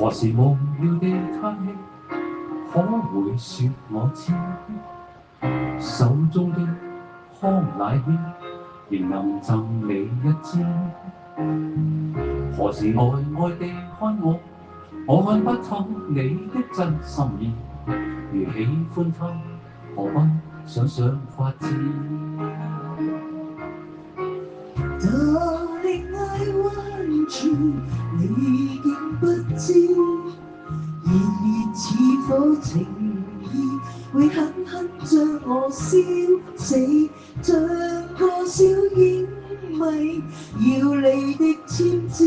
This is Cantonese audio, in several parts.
何時無聊地嘆氣，可會說我知？手中的康乃馨，仍能贈你一支。何時呆呆地看我，我看不透你的真心意。如喜歡他，何不想想法子？ Darling, I want you， 你竟不知，熱烈似火情意，會狠狠將我燒死，像個小影迷，要你的簽字，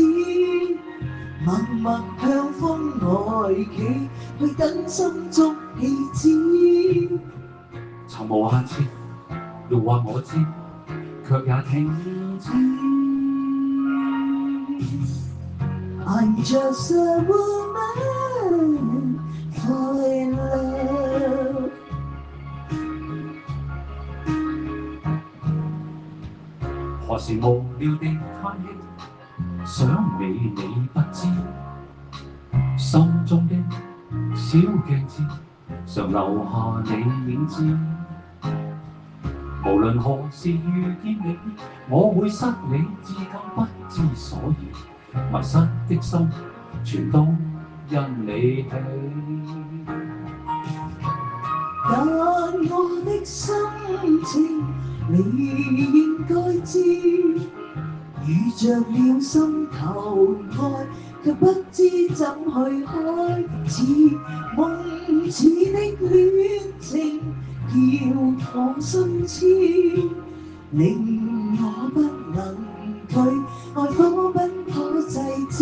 默默向風外企，去等心中氣子。曾無限次，欲話我知，卻也停止。I'm just a woman fall in love。何時無聊地嘆氣，想你你不知，心中的小鏡子常留下你影子。無論何時遇見你，我會失理智更不知所以，迷失的心全都因你起。但我的心情你應該知，遇着了心頭愛，卻不知怎去開始。夢似的戀情叫淌心痴，令我不能拒，愛火不可制止。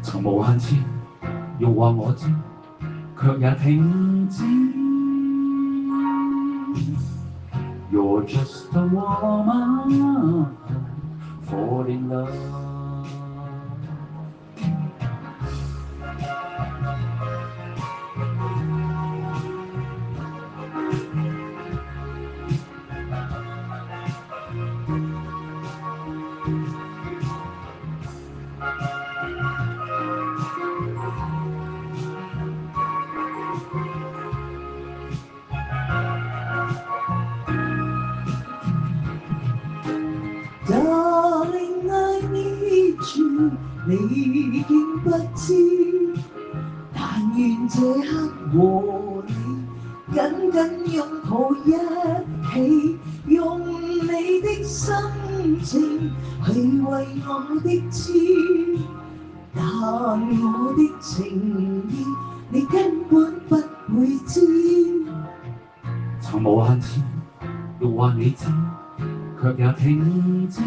曾無限次，欲話我知，卻也停止。You're just a woman fall in love。Darling, I need you， 你竟不知，但願這刻和你緊緊擁抱一起，用你的心情去為我的痴，但我的情意你根本不會知。曾無限次，欲話你知，卻也停止。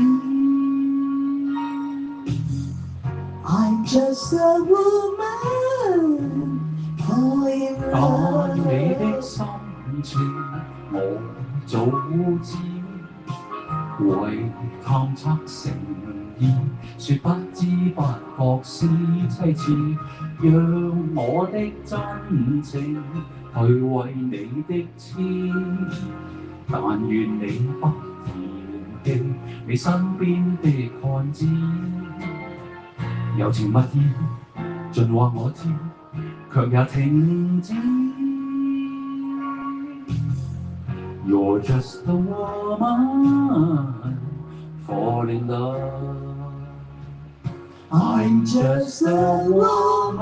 I'm just a woman fall in 但 love。你的心情我早知，為探測誠意，說不知不覺是妻子，讓我的真情去為你的痴，但願你不嫌棄你身邊的漢子，柔情蜜意盡話我知，卻也停止。You're just a woman fall in love。I'm just a woman